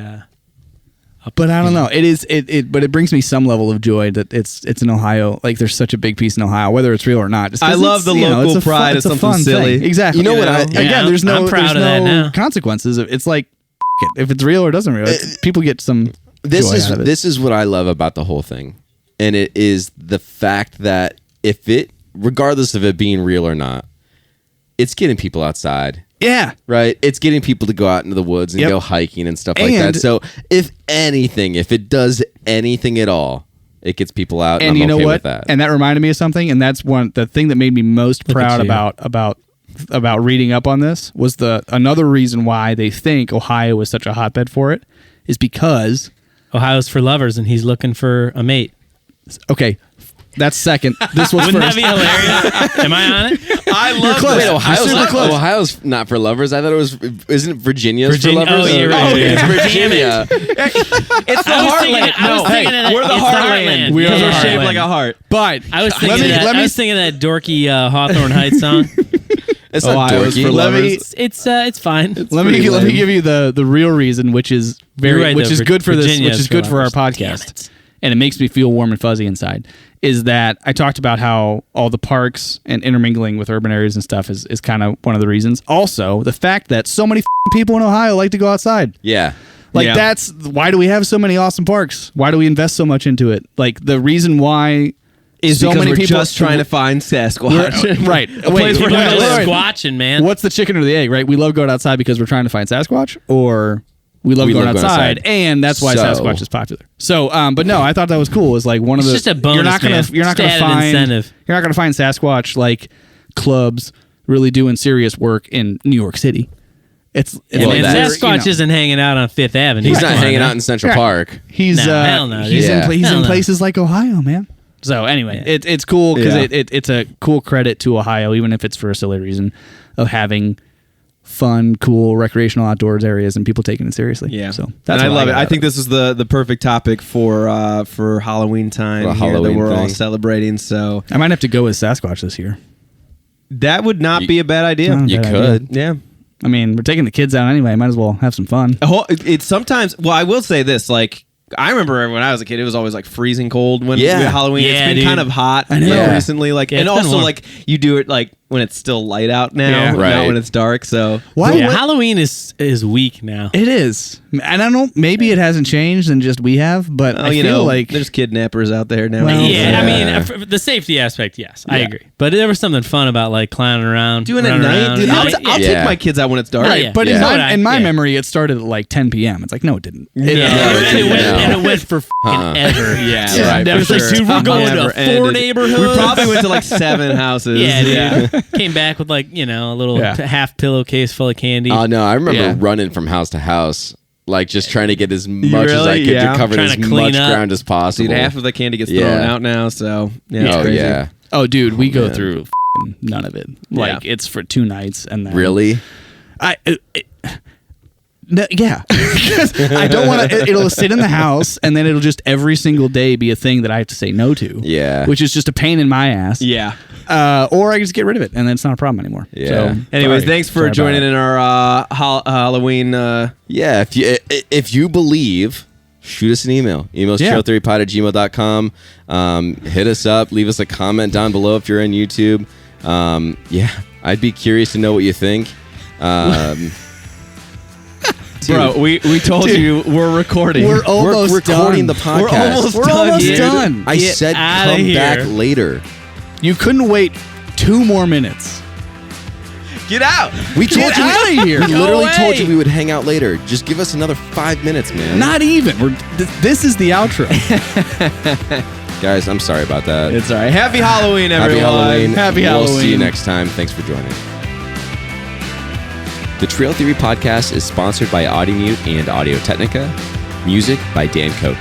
But I don't know. It is but it brings me some level of joy that it's in Ohio. Like there's such a big piece in Ohio, whether it's real or not. Just 'cause I love the local it's a pride of it's a something fun silly. thing. Exactly. You know what? Again, there's no I'm proud there's of that no now. consequences. It's like it. If it's real or doesn't real, people get some. Joy out of it. This is what I love about the whole thing, and it is the fact that regardless of it being real or not, it's getting people outside. Yeah. Right? It's getting people to go out into the woods and go hiking and stuff like And- that. So if it does anything at all, it gets people out, and And I'm you know okay what? with that. And that reminded me of something, and that's the thing that made me most proud at you. about about reading up on this was another reason why they think Ohio is such a hotbed for it is because Ohio's for lovers, and he's looking for a mate. okay, that's second. This was Wouldn't first. that be hilarious? Am I on it? I love close. that. Wait, Ohio's super not, close. Ohio's not for lovers. I thought it was. Isn't Virginia's Virginia- for lovers? oh, you're right. it's Damn Virginia. It's the I was heartland. thinking- I was No, thinking that we're the it's the heartland. heartland. We are Because the we're shaped heartland. like a heart. But I was thinking Let me- that. let I me- was thinking that dorky Hawthorne Heights song. It's not Ohio's dorky. for let me lovers. It's fine. let me give you the real reason, which is You're right, which though. is good for this, Virginia which is is for good for our lovers. Damn podcast, it. and it makes me feel warm and fuzzy inside. Is that I talked about how all the parks and intermingling with urban areas and stuff is kind of one of the reasons. Also, the fact that so many people in Ohio like to go outside. Yeah. Like Yeah. that's why do we have so many awesome parks? Why do we invest so much into it? Like the reason why Is so because many we're people just trying to find Sasquatch. right. A place where People not are just living. squatching, man. What's the chicken or the egg, right? We love going outside because we're trying to find Sasquatch, or we love going outside, and that's why So- Sasquatch is popular. So, but no, I thought that was cool. It's like one of It's the just a bonus, you're not man. gonna Just added find incentive. you're not gonna find Sasquatch like clubs really doing serious work in New York City. It's Yeah, man, that's- Sasquatch isn't hanging out on Fifth Avenue. He's Come not on hanging now. out in Central Yeah. Park. He's No, hell no, he's dude. in he's Hell in no. places like Ohio, man. So anyway, Yeah. it's cool because Yeah. it's a cool credit to Ohio, even if it's for a silly reason of having fun, cool recreational outdoors areas and people taking it seriously. Yeah, so and that's I what love it. got I out think of this is the perfect topic for Halloween time For a here that Halloween we're all thing. celebrating. So it. I might have to go with Sasquatch this year. that would not You- be a bad idea. You Bad could. Yeah. I mean, we're taking the kids out anyway. Might as well have some fun. It's sometimes. Well, I will say this. Like, I remember when I was a kid, it was always like freezing cold when Yeah. when Halloween. Yeah, it's been dude. kind of hot. I know. like, Yeah. recently. Like, Yeah, and it's been also warm. like you do it like when it's still light out now, Yeah. not Right. when it's dark. So Why? Yeah, would- Halloween is weak now. It is. And I don't know. Maybe it hasn't changed and just we have, but I you feel know, like there's kidnappers out there now. Well, Yeah, I Yeah. mean, for the safety aspect, yes, I Yeah. agree. But there was something fun about like clowning around, doing it at running night. around. Dude, Yeah, I'll Yeah. take my kids out when it's dark. Right, yeah. But Yeah. in my Yeah. memory, it started at like 10 p.m. It's like, no, it didn't. No, Yeah, and, it went, no. and it went for fucking ever. Yeah, Yeah, right. never for It's like, sure. dude, we're going Never to 4 ended. neighborhoods. We probably went to like 7 houses. Yeah, dude. Came back with like, a little Yeah. half pillowcase full of candy. Oh no, I remember Yeah. running from house to house, like just trying to get as much as I Really? could Yeah. to cover Trying as to clean much up. ground as possible. Dude, half of the candy gets Yeah. thrown out now. So yeah, it's Oh crazy. yeah, Oh, dude, we go man. through none of it. Like, it's for 2 nights. And then really? Yeah. 'Cause I don't want to. It'll sit in the house, and then it'll just every single day be a thing that I have to say no to. Yeah. Which is just a pain in my ass. Yeah. Or I can just get rid of it, and then it's not a problem anymore. Yeah. So, Anyways, sorry. thanks for Sorry about joining it. in our Halloween. Yeah, if you believe, shoot us an email. Email's Yeah. trail3pod@gmail.com. Hit us up. Leave us a comment down below if you're on YouTube. Yeah, I'd be curious to know what you think. Bro, we told you we're recording. We're almost we're recording done. the podcast. We're almost We're done, almost dude. done. I Get said outta come here. back later. You couldn't wait 2 more minutes. Get out. We told Get you. out of here. We Go literally away. told you we would hang out later. Just give us another 5 minutes, man. Not even. This is the outro. Guys, I'm sorry about that. It's all right. Happy Halloween, everyone. Happy Halloween. Happy We'll see you Halloween. next time. Thanks for joining. The Trail Theory Podcast is sponsored by Audimute and Audio Technica. Music by Dan Koch.